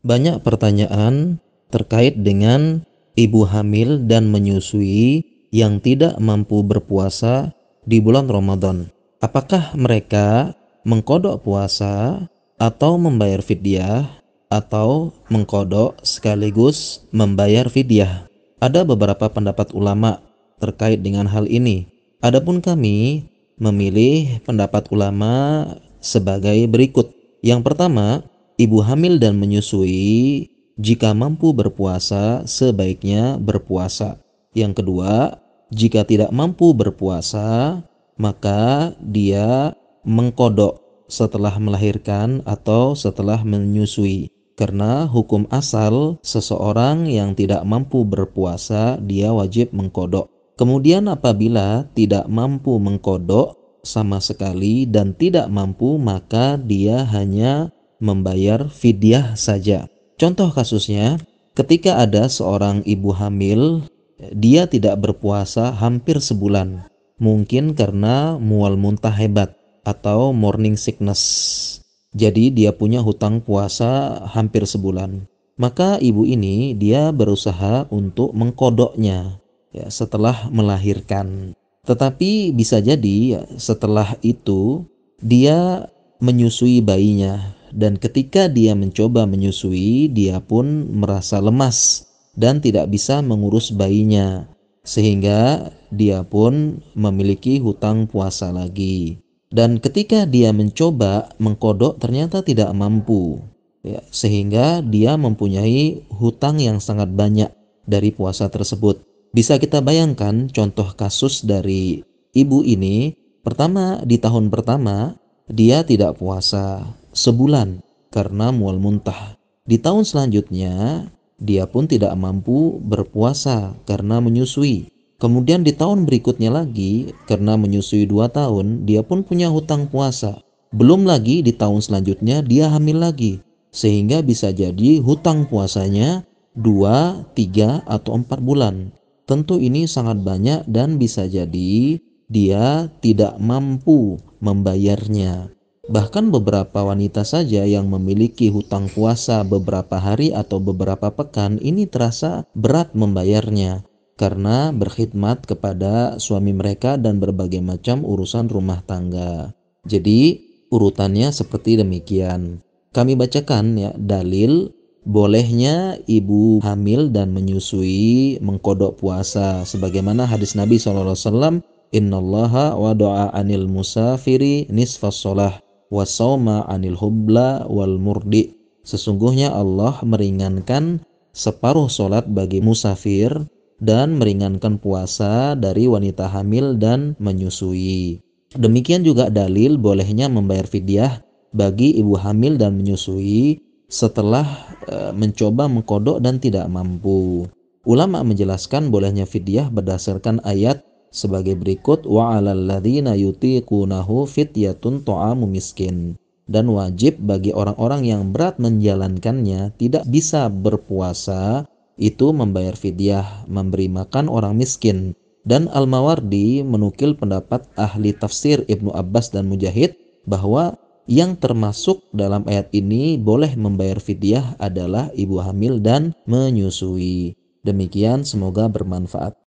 Banyak pertanyaan terkait dengan ibu hamil dan menyusui yang tidak mampu berpuasa di bulan Ramadan. Apakah mereka mengkodok puasa atau membayar fidyah atau mengkodok sekaligus membayar fidyah? Ada beberapa pendapat ulama terkait dengan hal ini. Adapun kami memilih pendapat ulama sebagai berikut. Yang pertama, ibu hamil dan menyusui jika mampu berpuasa sebaiknya berpuasa. Yang kedua, jika tidak mampu berpuasa maka dia mengkodok setelah melahirkan atau setelah menyusui. Karena hukum asal seseorang yang tidak mampu berpuasa dia wajib mengkodok. Kemudian apabila tidak mampu mengkodok sama sekali dan tidak mampu, maka dia hanya membayar fidyah saja. Contoh kasusnya, ketika ada seorang ibu hamil, dia tidak berpuasa hampir sebulan. Mungkin karena mual muntah hebat atau morning sickness. Jadi dia punya hutang puasa hampir sebulan. Maka ibu ini dia berusaha untuk mengkodoknya ya, setelah melahirkan. Tetapi bisa jadi ya, setelah itu dia menyusui bayinya, dan ketika dia mencoba menyusui dia pun merasa lemas dan tidak bisa mengurus bayinya, sehingga dia pun memiliki hutang puasa lagi. Dan ketika dia mencoba mengkodok ternyata tidak mampu ya, sehingga dia mempunyai hutang yang sangat banyak dari puasa tersebut. Bisa kita bayangkan contoh kasus dari ibu ini. Pertama, di tahun pertama dia tidak puasa sebulan karena mual muntah. Di tahun selanjutnya dia pun tidak mampu berpuasa karena menyusui. Kemudian di tahun berikutnya lagi karena menyusui 2 tahun dia pun punya hutang puasa. Belum lagi di tahun selanjutnya dia hamil lagi, sehingga bisa jadi hutang puasanya 2, 3, atau 4 bulan. Tentu ini sangat banyak dan bisa jadi dia tidak mampu membayarnya. Bahkan beberapa wanita saja yang memiliki hutang puasa beberapa hari atau beberapa pekan ini terasa berat membayarnya karena berkhidmat kepada suami mereka dan berbagai macam urusan rumah tangga. Jadi urutannya seperti demikian. Kami bacakan ya dalil bolehnya ibu hamil dan menyusui mengkodok puasa sebagaimana hadis Nabi SAW, innallaha wada'a anil musafiri nisfas sholah wasauma anil hubla wal murdi. Sesungguhnya Allah meringankan separuh solat bagi musafir dan meringankan puasa dari wanita hamil dan menyusui. Demikian juga dalil bolehnya membayar fidyah bagi ibu hamil dan menyusui setelah mencoba mengkodok dan tidak mampu. Ulama menjelaskan bolehnya fidyah berdasarkan ayat sebagai berikut, wa 'alal ladzina yutiqunahu fidyatun ta'amu miskin. Dan wajib bagi orang-orang yang berat menjalankannya, tidak bisa berpuasa, itu membayar fidyah, memberi makan orang miskin. Dan Al-Mawardi menukil pendapat ahli tafsir Ibnu Abbas dan Mujahid bahwa yang termasuk dalam ayat ini boleh membayar fidyah adalah ibu hamil dan menyusui. Demikian, semoga bermanfaat.